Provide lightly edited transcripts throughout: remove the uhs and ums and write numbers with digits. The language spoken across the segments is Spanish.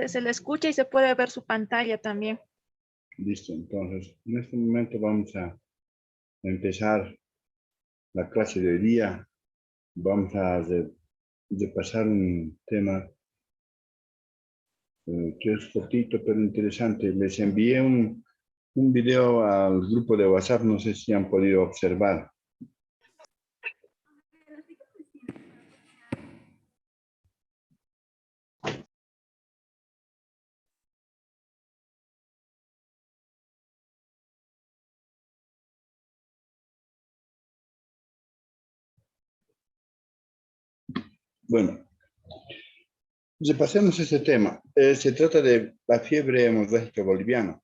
se le escucha y se puede ver su pantalla también. Listo, entonces, en este momento vamos a empezar la clase de hoy día. Vamos a repasar un tema que es cortito pero interesante. Les envié un video al grupo de WhatsApp, no sé si han podido observar. Bueno, repasemos este tema. Se trata de la fiebre hemorrágica boliviana.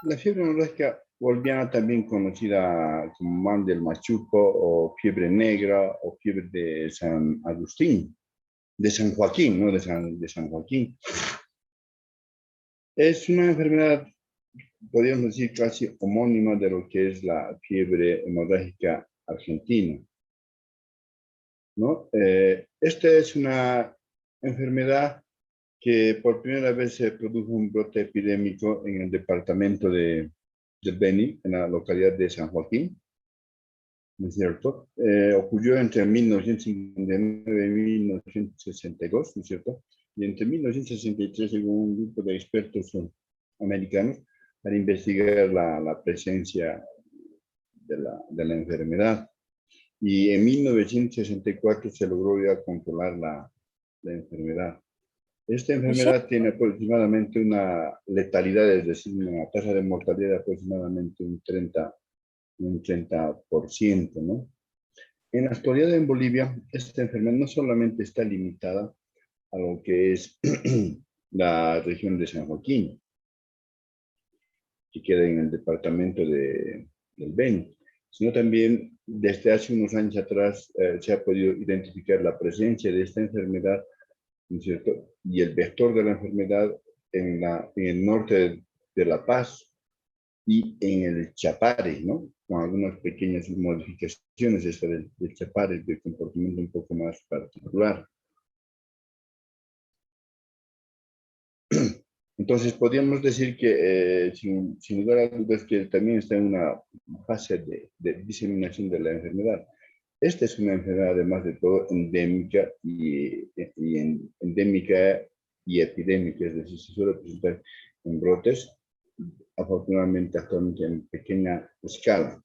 La fiebre hemorrágica boliviana, también conocida como mal del machuco o fiebre negra o fiebre de San Agustín, de San Joaquín, no de San Joaquín. Es una enfermedad, podríamos decir, casi homónima de lo que es la fiebre hemorrágica argentina, ¿no? Esta es una enfermedad que por primera vez se produjo un brote epidémico en el departamento del Beni, en la localidad de San Joaquín, ¿no es cierto? Ocurrió entre 1959 y 1962, ¿no es cierto? Y entre 1963 llegó un grupo de expertos americanos para investigar la presencia de la enfermedad. Y en 1964 se logró ya controlar la enfermedad. Esta enfermedad tiene aproximadamente una letalidad, es decir, una tasa de mortalidad de aproximadamente un 30%, ¿no? En la actualidad en Bolivia, esta enfermedad no solamente está limitada a lo que es la región de San Joaquín, que queda en el departamento del Beni, sino también desde hace unos años atrás se ha podido identificar la presencia de esta enfermedad, ¿no es cierto? Y el vector de la enfermedad en el norte de La Paz y en el Chapare, ¿no? Con algunas pequeñas modificaciones esta del Chapare, de comportamiento un poco más particular. Entonces, podríamos decir que, sin lugar a dudas, que también está en una fase de diseminación de la enfermedad. Esta es una enfermedad, además de todo, endémica endémica y epidémica, es decir, se suele presentar en brotes, afortunadamente actualmente en pequeña escala.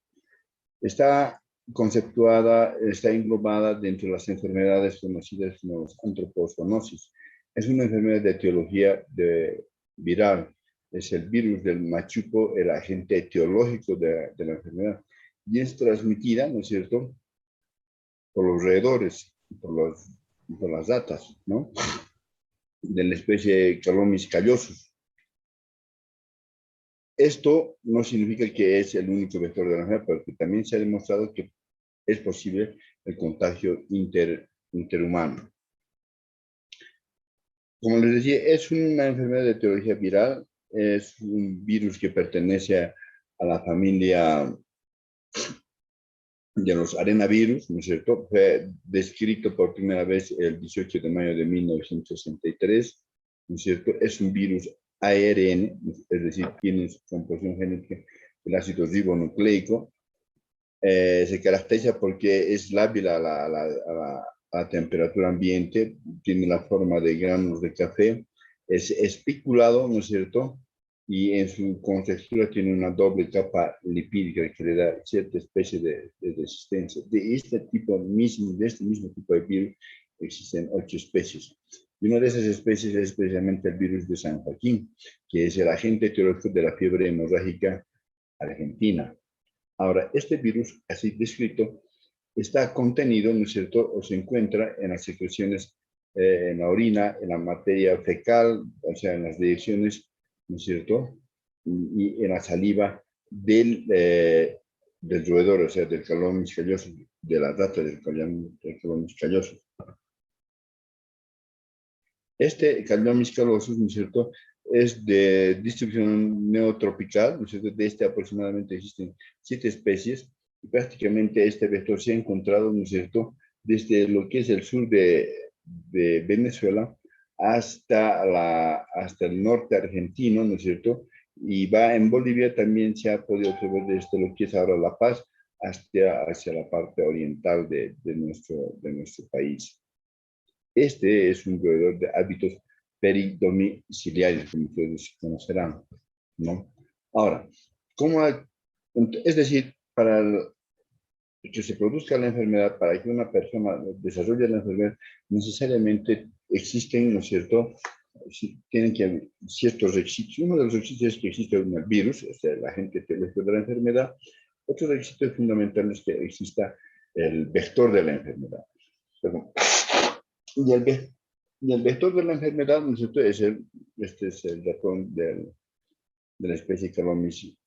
Está conceptuada, está englobada dentro de las enfermedades conocidas como antropozoonosis. Es una enfermedad de etiología viral. Es el virus del machuco, el agente etiológico de la enfermedad. Y es transmitida, ¿no es cierto?, por los roedores, por las ratas, ¿no?, de la especie Calomis callosus. Esto no significa que es el único vector de la enfermedad, porque también se ha demostrado que es posible el contagio interhumano. Como les decía, es una enfermedad de etiología viral, es un virus que pertenece a la familia de los arenavirus, ¿no es cierto? Fue descrito por primera vez el 18 de mayo de 1963, ¿no es cierto? Es un virus ARN, es decir, tiene su composición genética el ácido ribonucleico. Se caracteriza porque es lábil a la temperatura ambiente, tiene la forma de granos de café, es espiculado, ¿no es cierto?, y en su contextura tiene una doble capa lipídica que le da cierta especie de resistencia. De este mismo tipo de virus existen 8 especies. Y una de esas especies es precisamente el virus de San Joaquín, que es el agente etiológico de la fiebre hemorrágica argentina. Ahora, este virus, así descrito, está contenido, ¿no es cierto?, o se encuentra en las secreciones, en la orina, en la materia fecal, o sea, en las direcciones, ¿no es cierto?, y en la saliva del roedor, o sea, del Calomis callosus, de la rata del Calomis callosus. Este Calomis callosus, ¿no es cierto?, es de distribución neotropical, ¿no es cierto?, de este aproximadamente existen 7 especies, y prácticamente este vector se ha encontrado, ¿no es cierto?, desde lo que es el sur de de Venezuela hasta el norte argentino, ¿no es cierto? Y va en Bolivia también se ha podido observar desde lo que es ahora La Paz hacia la parte oriental de nuestro país. Este es un roedor de hábitos peridomiciliarios, como ustedes conocerán, ¿no? Ahora, es decir, que se produzca la enfermedad, para que una persona desarrolle la enfermedad, necesariamente existen, ¿no es cierto? Tienen que haber ciertos requisitos. Uno de los requisitos es que existe un virus, o sea, el agente teléptico de la enfermedad. Otro requisito fundamental es que exista el vector de la enfermedad. Perdón. Y el vector de la enfermedad, ¿no es cierto? Este es el ratón de la especie Calomis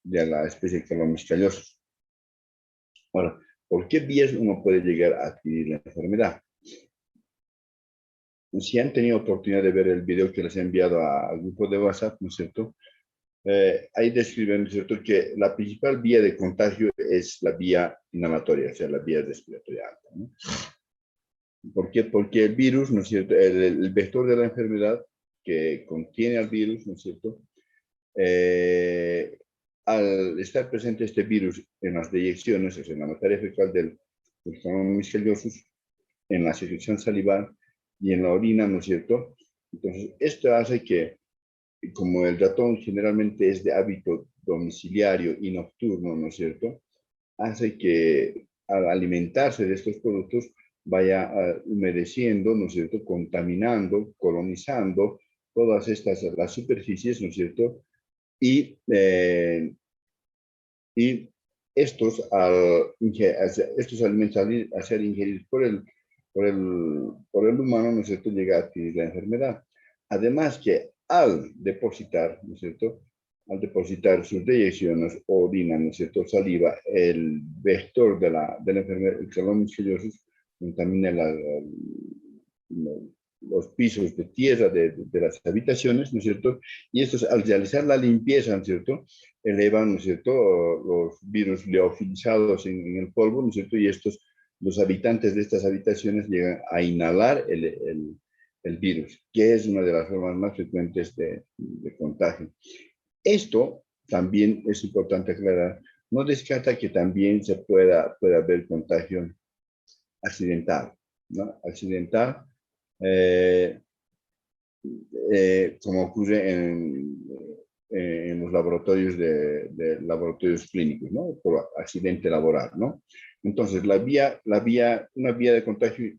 callosus. Ahora, ¿por qué vías uno puede llegar a adquirir la enfermedad? Si han tenido oportunidad de ver el video que les he enviado al grupo de WhatsApp, ¿no es cierto? Ahí describen, ¿no es cierto?, que la principal vía de contagio es la vía inhalatoria, o sea, la vía respiratoria alta, ¿no? ¿Por qué? Porque el virus, ¿no es cierto?, el vector de la enfermedad que contiene al virus, ¿no es cierto?, al estar presente este virus en las deyecciones, o sea, en la materia fecal del Calomis callosus, en la secreción salival y en la orina, ¿no es cierto? Entonces, esto hace que, como el ratón generalmente es de hábito domiciliario y nocturno, ¿no es cierto?, hace que al alimentarse de estos productos vaya humedeciendo, ¿no es cierto?, contaminando, colonizando todas las superficies, ¿no es cierto?, y estos alimentos al ser ingeridos por el humano, ¿no es cierto?, llega a adquirir la enfermedad. Además que al depositar, ¿no es cierto?, al depositar sus deyecciones o orina, ¿no es cierto?, saliva, el vector de la enfermedad, el Calomis callosus, contamina los pisos de tierra de las habitaciones, ¿no es cierto? Y estos, al realizar la limpieza, ¿no es cierto?, elevan, ¿no es cierto?, los virus leofilizados en el polvo, ¿no es cierto?, y los habitantes de estas habitaciones llegan a inhalar el virus, que es una de las formas más frecuentes de contagio. Esto también es importante aclarar, no descarta que también se pueda haber contagio accidental, ¿no? Accidental, como ocurre en los laboratorios laboratorios clínicos, ¿no?, por accidente laboral, ¿no? Entonces, una vía de contagio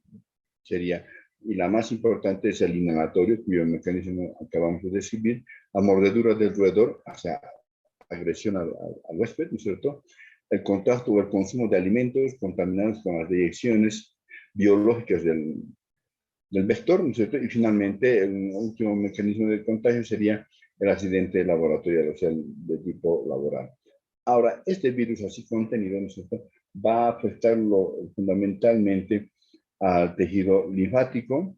sería, y la más importante es el inhalatorio, cuyo mecanismo acabamos de describir, la mordedura del roedor, o sea, agresión al huésped, ¿no es cierto?, el contacto o el consumo de alimentos contaminados con las deyecciones biológicas del vector, ¿no es cierto? Y finalmente, el último mecanismo de contagio sería el accidente laboratorial, o sea, de tipo laboral. Ahora, este virus así contenido, ¿no es cierto?, va a afectarlo fundamentalmente al tejido linfático,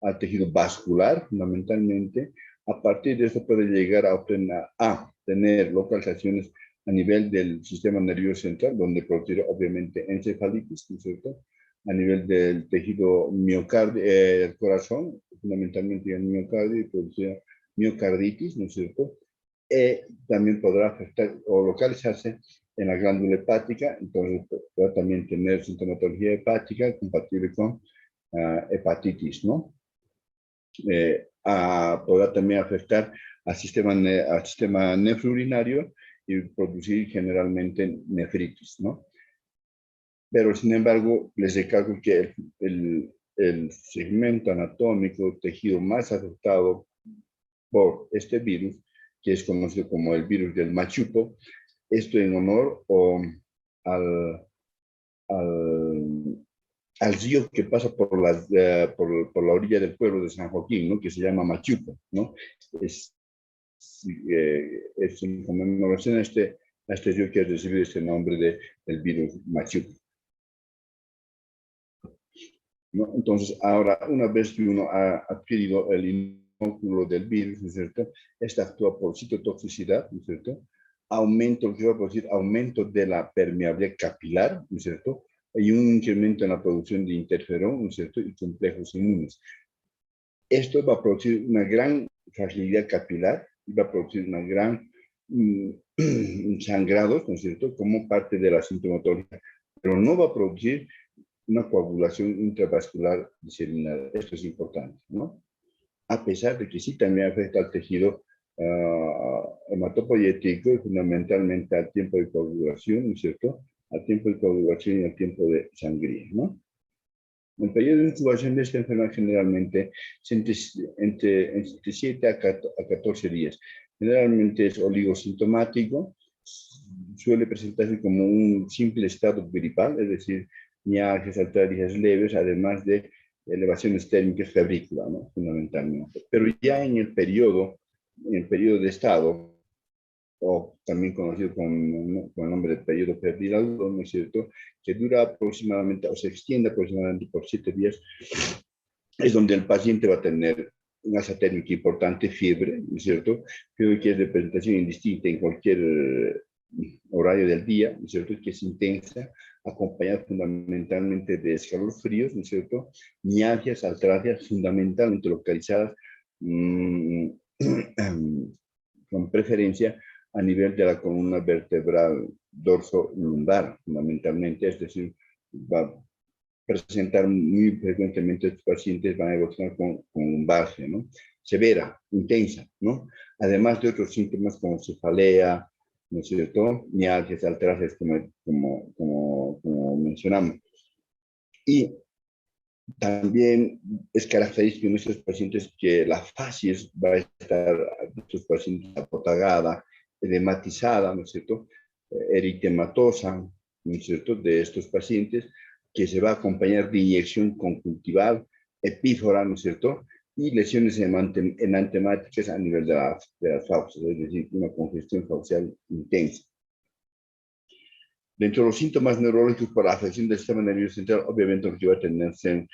al tejido vascular, fundamentalmente. A partir de eso puede llegar a tener localizaciones a nivel del sistema nervioso central, donde producirá obviamente encefalitis, ¿no es cierto?, a nivel del tejido miocardio, el corazón, fundamentalmente el miocardio, y producirá miocarditis, ¿no es cierto? También podrá afectar o localizarse en la glándula hepática, entonces podrá también tener sintomatología hepática compatible con hepatitis, ¿no? Podrá también afectar al sistema nefrourinario y producir generalmente nefritis, ¿no? Pero, sin embargo, les recalco que el segmento anatómico, tejido más afectado por este virus, que es conocido como el virus del machupo, esto en honor al, al río que pasa por la orilla del pueblo de San Joaquín, ¿no?, que se llama Machupo, ¿no? Es en conmemoración a este río que ha recibido este nombre del virus Machupo, ¿no? Entonces, ahora, una vez que uno ha adquirido el inóculo del virus, ¿no es cierto?, este actúa por citotoxicidad, ¿no es cierto?, aumento de la permeabilidad capilar, ¿no es cierto?, hay un incremento en la producción de interferón, ¿no es cierto?, y complejos inmunes. Esto va a producir una gran fragilidad capilar, va a producir una gran sangrados, ¿no es cierto?, como parte de la sintomatología, pero no va a producir una coagulación intravascular diseminada. Esto es importante, ¿no? A pesar de que sí también afecta al tejido hematopoyético y fundamentalmente al tiempo de coagulación, ¿no es cierto?, al tiempo de coagulación y al tiempo de sangría, ¿no? El periodo de incubación de esta enfermedad generalmente es entre 7 a 14 días. Generalmente es oligosintomático, suele presentarse como un simple estado gripal, es decir, mialgias, artritis leves, además de elevaciones térmicas febrículas, ¿no?, fundamentalmente. Pero ya en el periodo de estado, o también conocido con el nombre de periodo febril, ¿no es cierto?, que dura aproximadamente, o se extiende aproximadamente por 7 días, es donde el paciente va a tener una alza térmica importante, fiebre, ¿no es cierto?, fiebre que es de presentación indistinta en cualquier horario del día, ¿no es cierto?, que es intensa, acompañada fundamentalmente de escalofríos, ¿no es cierto?, mialgias, artralgias, fundamentalmente localizadas con preferencia a nivel de la columna vertebral dorso-lumbar, fundamentalmente, es decir, va a presentar muy frecuentemente estos pacientes, van a evolucionar con lumbalgia, ¿no?, severa, intensa, ¿no?, además de otros síntomas como cefalea, ¿no es cierto?, mialgias, artralgias, como mencionamos. Y también es característico en estos pacientes que la facies va a estar, estos pacientes, apotagada, edematizada, ¿no es cierto?, eritematosa, ¿no es cierto?, de estos pacientes, que se va a acompañar de inyección conjuntival, epífora, ¿no es cierto?, y lesiones enantemáticas a nivel de las fauces, es decir, una congestión faucial intensa. Dentro de los síntomas neurológicos por la afección del sistema nervioso central, obviamente lo que va a tener son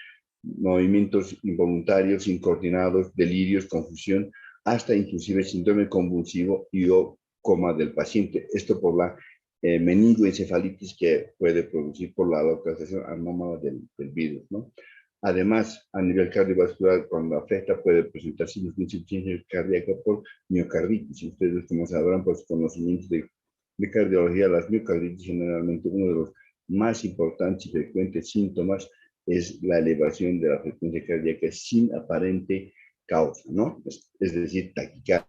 movimientos involuntarios, incoordinados, delirios, confusión, hasta inclusive síndrome convulsivo y o coma del paciente. Esto por la meningoencefalitis que puede producir por la localización anómala del virus, ¿no? Además, a nivel cardiovascular, cuando afecta, puede presentarse insuficiencia cardíaca por miocarditis. Si ustedes, como sabrán, por su conocimiento de cardiología, las miocarditis generalmente uno de los más importantes y frecuentes síntomas es la elevación de la frecuencia cardíaca sin aparente causa, ¿no? Es decir, taquicardia,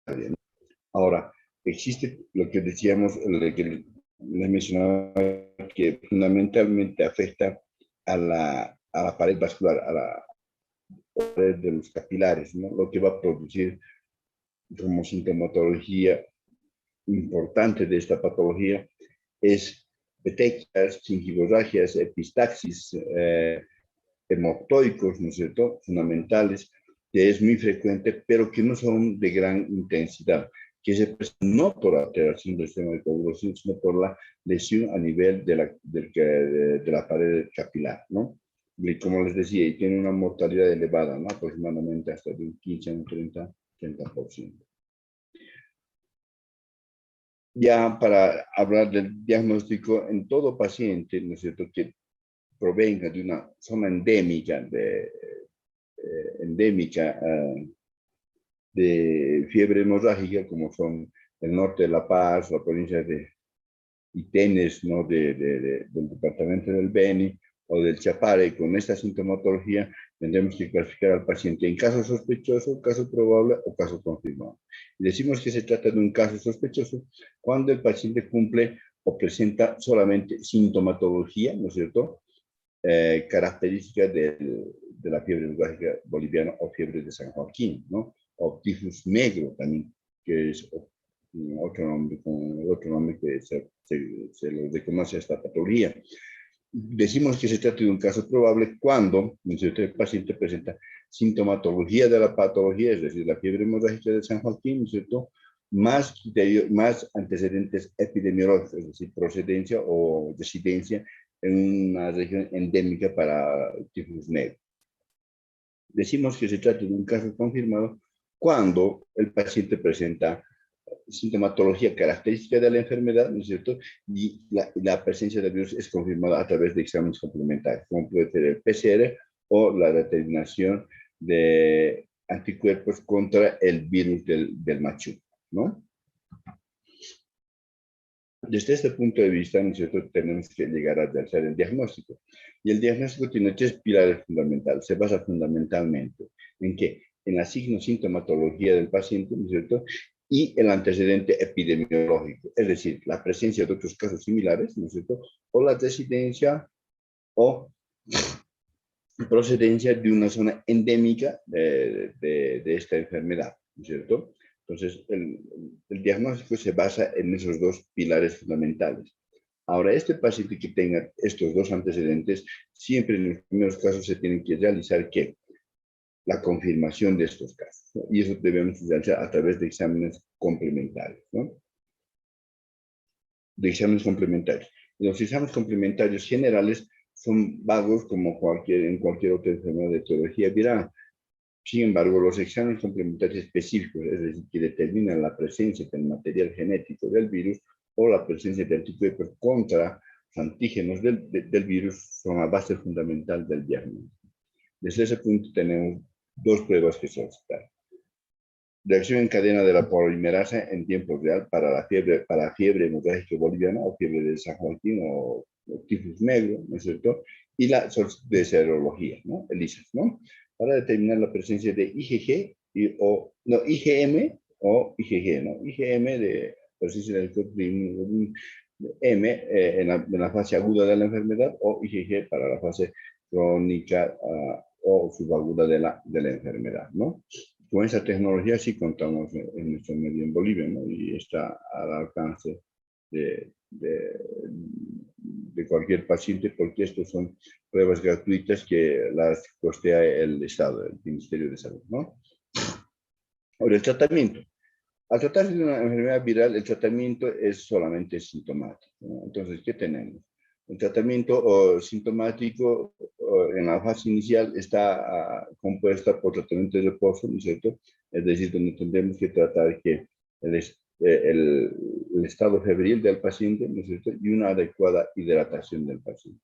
¿no? Ahora, existe lo que decíamos, lo que les mencionaba, que fundamentalmente afecta a la pared vascular, a la pared de los capilares, ¿no?, lo que va a producir como sintomatología importante de esta patología es petequias, gingivorragias, epistaxis, hemoptoicos, ¿no es cierto?, fundamentales, que es muy frecuente, pero que no son de gran intensidad, que se presentan no por alteración del sistema de coagulación, sino por la lesión a nivel de la pared capilar, ¿no? Y como les decía, y tiene una mortalidad elevada, ¿no?, aproximadamente hasta de un 15 a un 30%. Ya para hablar del diagnóstico, en todo paciente, ¿no es cierto?, que provenga de una zona endémica de fiebre hemorrágica, como son el norte de La Paz, la provincia de Itenes, ¿no?, del departamento del Beni o del Chapare, con esta sintomatología, tendremos que clasificar al paciente en caso sospechoso, caso probable o caso confirmado. Y decimos que se trata de un caso sospechoso cuando el paciente cumple o presenta solamente sintomatología, ¿no es cierto?, característica de la fiebre hemorrágica boliviana o fiebre de San Joaquín, ¿no?, o tifus negro también, que es otro nombre que se le reconoce a esta patología. Decimos que se trata de un caso probable cuando el paciente presenta sintomatología de la patología, es decir, la fiebre hemorrágica de San Joaquín, ¿no es cierto?, más antecedentes epidemiológicos, es decir, procedencia o residencia en una región endémica para el tifus negro. Decimos que se trata de un caso confirmado cuando el paciente presenta sintomatología característica de la enfermedad, ¿no es cierto? Y la presencia del virus es confirmada a través de exámenes complementarios, como puede ser el PCR o la determinación de anticuerpos contra el virus del machuca, ¿no? Desde este punto de vista, nosotros tenemos que llegar a hacer el diagnóstico. Y el diagnóstico tiene tres pilares fundamentales. Se basa fundamentalmente en que en la signo-sintomatología del paciente, ¿no es cierto? Y el antecedente epidemiológico, es decir, la presencia de otros casos similares, ¿no es cierto? O la residencia o procedencia de una zona endémica de esta enfermedad, ¿no es cierto? Entonces, el diagnóstico se basa en esos dos pilares fundamentales. Ahora, este paciente que tenga estos dos antecedentes, siempre en los primeros casos se tienen que realizar ¿qué? La confirmación de estos casos, ¿no? Y eso debemos realizar a través de exámenes complementarios, ¿no? De exámenes complementarios. Los exámenes complementarios generales son vagos como en cualquier otra enfermedad de etiología viral. Sin embargo, los exámenes complementarios específicos, es decir, que determinan la presencia del material genético del virus o la presencia de anticuerpos contra los antígenos del virus, son la base fundamental del diagnóstico. Desde ese punto tenemos dos pruebas que solicitar. Reacción en cadena de la polimerasa en tiempo real para fiebre hemorrágica boliviana o fiebre de San Joaquín o tifus negro, ¿no es cierto? Y la de serología, ¿no? ELISA, ¿no? Para determinar la presencia de IgG, IgM o IgG, ¿no? IgM de presencia del M en la fase aguda de la enfermedad o IgG para la fase crónica o subaguda de la enfermedad, ¿no? Con esa tecnología sí contamos en nuestro medio en Bolivia, ¿no? Y está al alcance de cualquier paciente, porque estos son pruebas gratuitas que las costea el Estado, el Ministerio de Salud, ¿no? Ahora, el tratamiento. Al tratarse de una enfermedad viral, el tratamiento es solamente sintomático, ¿no? Entonces, ¿qué tenemos? El tratamiento sintomático en la fase inicial está compuesta por tratamiento de reposo, ¿no es cierto? Es decir, donde tendremos que tratar que el estado febril del paciente, ¿no es cierto? Y una adecuada hidratación del paciente.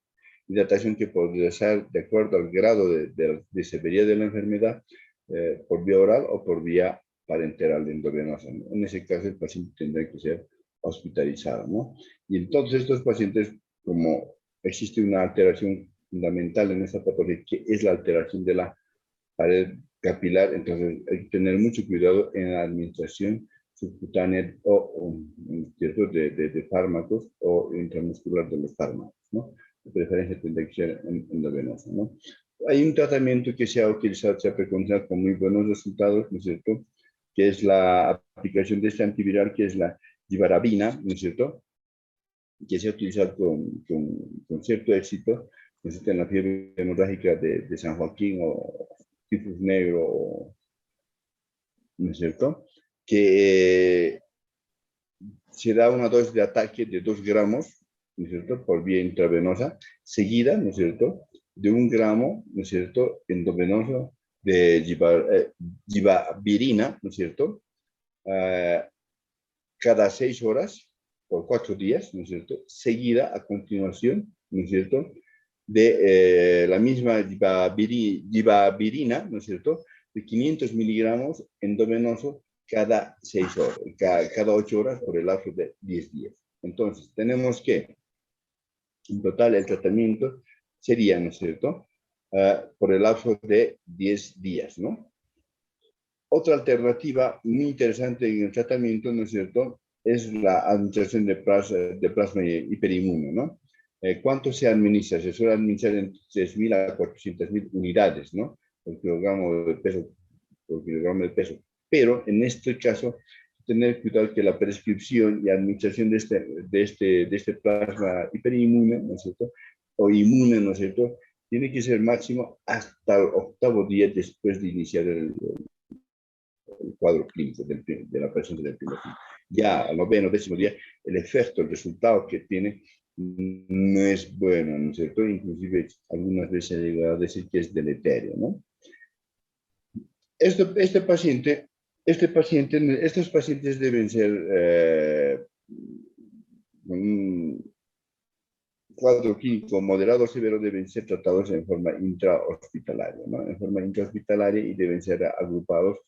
Hidratación que podría ser de acuerdo al grado de severidad de la enfermedad, por vía oral o por vía parenteral endovenosa, ¿no? En ese caso, el paciente tendrá que ser hospitalizado, ¿no? Y entonces estos pacientes, como existe una alteración fundamental en esta patología, que es la alteración de la pared capilar, entonces hay que tener mucho cuidado en la administración subcutánea ¿cierto? De fármacos o intramuscular de los fármacos, ¿no? De preferencia tendría que ser endovenosa, ¿no? Hay un tratamiento que se ha utilizado, se ha preconizado con muy buenos resultados, ¿no es cierto? Que es la aplicación de este antiviral, que es la divarabina, ¿no es cierto? Que se ha utilizado con cierto éxito, ¿no es cierto? En la fiebre hemorrágica de San Joaquín o tifus negro, ¿no es cierto? Que se da una dosis de ataque de 2 gramos, ¿no es cierto? Por vía intravenosa, seguida, ¿no es cierto? De 1 gramo, ¿no es cierto? Endovenoso de gibavirina, ¿no es cierto? Cada 6 horas por 4 días, ¿no es cierto? Seguida a continuación, ¿no es cierto? De la misma gibavirina, ¿no es cierto? De 500 miligramos endovenoso cada 6 horas, cada 8 horas por el lapso de 10 días. Entonces, tenemos que, en total, el tratamiento sería, ¿no es cierto? Por el lapso de 10 días, ¿no? Otra alternativa muy interesante en el tratamiento, ¿no es cierto?, es la administración de plasma hiperinmune, ¿no? ¿Cuánto se administra? Se suele administrar entre 3.000 a 400.000 unidades, ¿no? Por kilogramo de peso. Pero en este caso, tener cuidado que la prescripción y administración de este plasma hiperinmune, ¿no es cierto?, o inmune, ¿no es cierto?, tiene que ser máximo hasta el 8º día después de iniciar el cuadro clínico de la presencia del primer tipo. Ya al 9º, 10º día, el efecto, el resultado que tiene no es bueno, ¿no es cierto? Inclusive algunas veces se llega a decir que es deleterio, ¿no? Este paciente Estos pacientes deben ser un cuadro clínico moderado o severo, deben ser tratados en forma intrahospitalaria, ¿no? En forma intrahospitalaria, y deben ser agrupados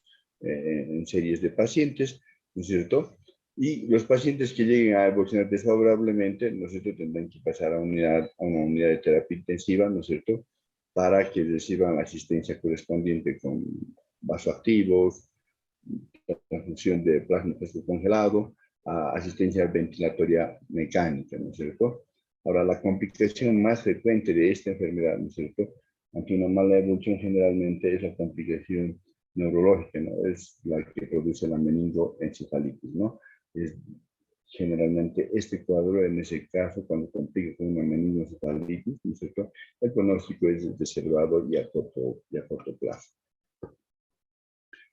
en series de pacientes, ¿no es cierto? Y los pacientes que lleguen a evolucionar desfavorablemente, ¿no es cierto?, tendrán que pasar a una unidad de terapia intensiva, ¿no es cierto?, para que reciban la asistencia correspondiente con vasoactivos, transfusión de plasma fresco congelado, asistencia ventilatoria mecánica, ¿no es cierto? Ahora, la complicación más frecuente de esta enfermedad, ¿no es cierto?, ante una mala evolución, generalmente es la complicación neurológica, ¿no? Es la que produce la meningoencefalitis, ¿no? Es generalmente este cuadro, en ese caso, cuando complica con una meningoencefalitis, ¿no es cierto?, el pronóstico es reservado y a corto plazo.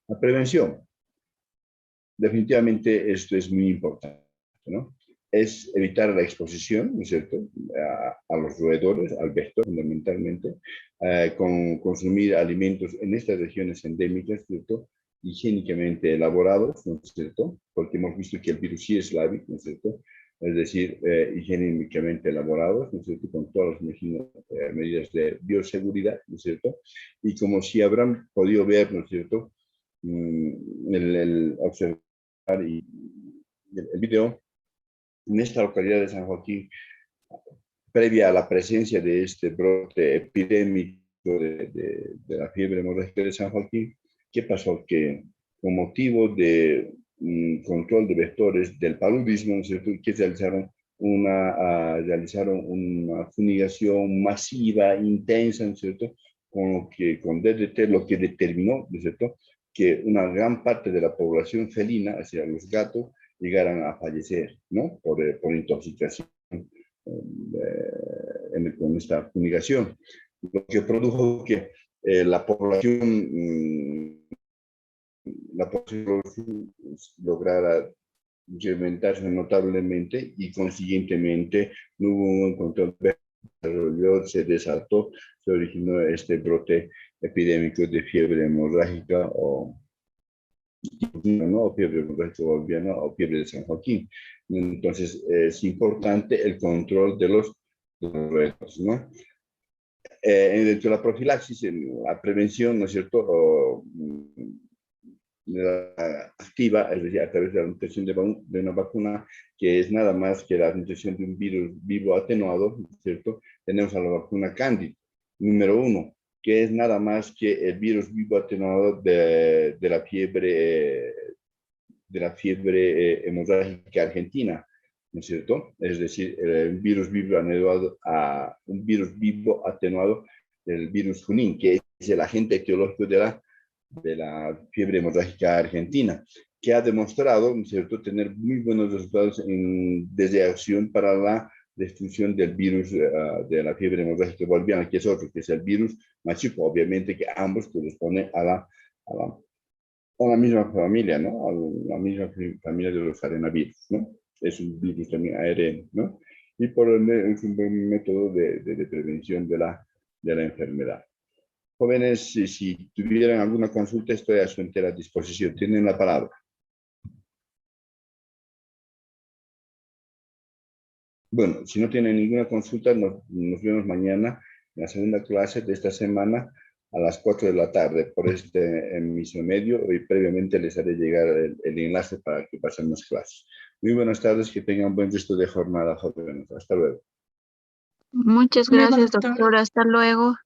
La prevención. Definitivamente esto es muy importante, ¿no? Es evitar la exposición, ¿no es cierto?, a los roedores, al vector fundamentalmente, consumir alimentos en estas regiones endémicas, ¿cierto?, higiénicamente elaborados, ¿no es cierto?, porque hemos visto que el virus sí es lábil, ¿no es cierto?, es decir, higiénicamente elaborados, ¿no es cierto?, con todas las medidas de bioseguridad, ¿no es cierto?, y como si habrán podido ver, ¿no es cierto?, el observar y el video, en esta localidad de San Joaquín, previa a la presencia de este brote epidémico de la fiebre hemorrágica de San Joaquín, ¿qué pasó? Que con motivo de control de vectores del paludismo, ¿no es cierto?, que realizaron una fumigación masiva, intensa, ¿no es cierto?, con DDT, lo que determinó, ¿no es cierto?, que una gran parte de la población felina, o sea, los gatos, llegaran a fallecer, ¿no?, por intoxicación con esta fumigación, lo que produjo que la población lograra incrementarse notablemente, y consiguientemente no hubo un control, se desató, se originó este brote epidémico de fiebre hemorrágica ¿no?, fiebre hemorrágica boliviana o fiebre de San Joaquín. Entonces es importante el control de los retos, ¿no? Dentro de la profilaxis, la prevención, ¿no es cierto?, activa, es decir, a través de la administración de una vacuna, que es nada más que la administración de un virus vivo atenuado, ¿no es cierto? Tenemos a la vacuna Candid, número 1, que es nada más que el virus vivo atenuado de la fiebre hemorrágica argentina, ¿no es cierto? Es decir, un virus vivo atenuado del virus Junín, que es el agente etiológico de la fiebre hemorrágica argentina, que ha demostrado, ¿no es cierto?, tener muy buenos resultados desde acción para la destrucción del virus de la fiebre hemorrágica boliviana, que es otro, que es el virus machico, obviamente que ambos corresponden a la misma familia, ¿no?, a la misma familia de los arenavirus, ¿no? Es un virus también ARN, ¿no? Y por ende es un buen método de prevención de la enfermedad. Jóvenes, si tuvieran alguna consulta, estoy a su entera disposición. Tienen la palabra. Bueno, si no tienen ninguna consulta, nos vemos mañana en la segunda clase de esta semana a las 4 de la tarde por este emisor medio, y previamente les haré llegar el enlace para que pasemos clases. Muy buenas tardes, que tengan buen resto de jornada, jóvenes. Hasta luego. Muchas Muy gracias, buenas tardes. doctor. Hasta luego.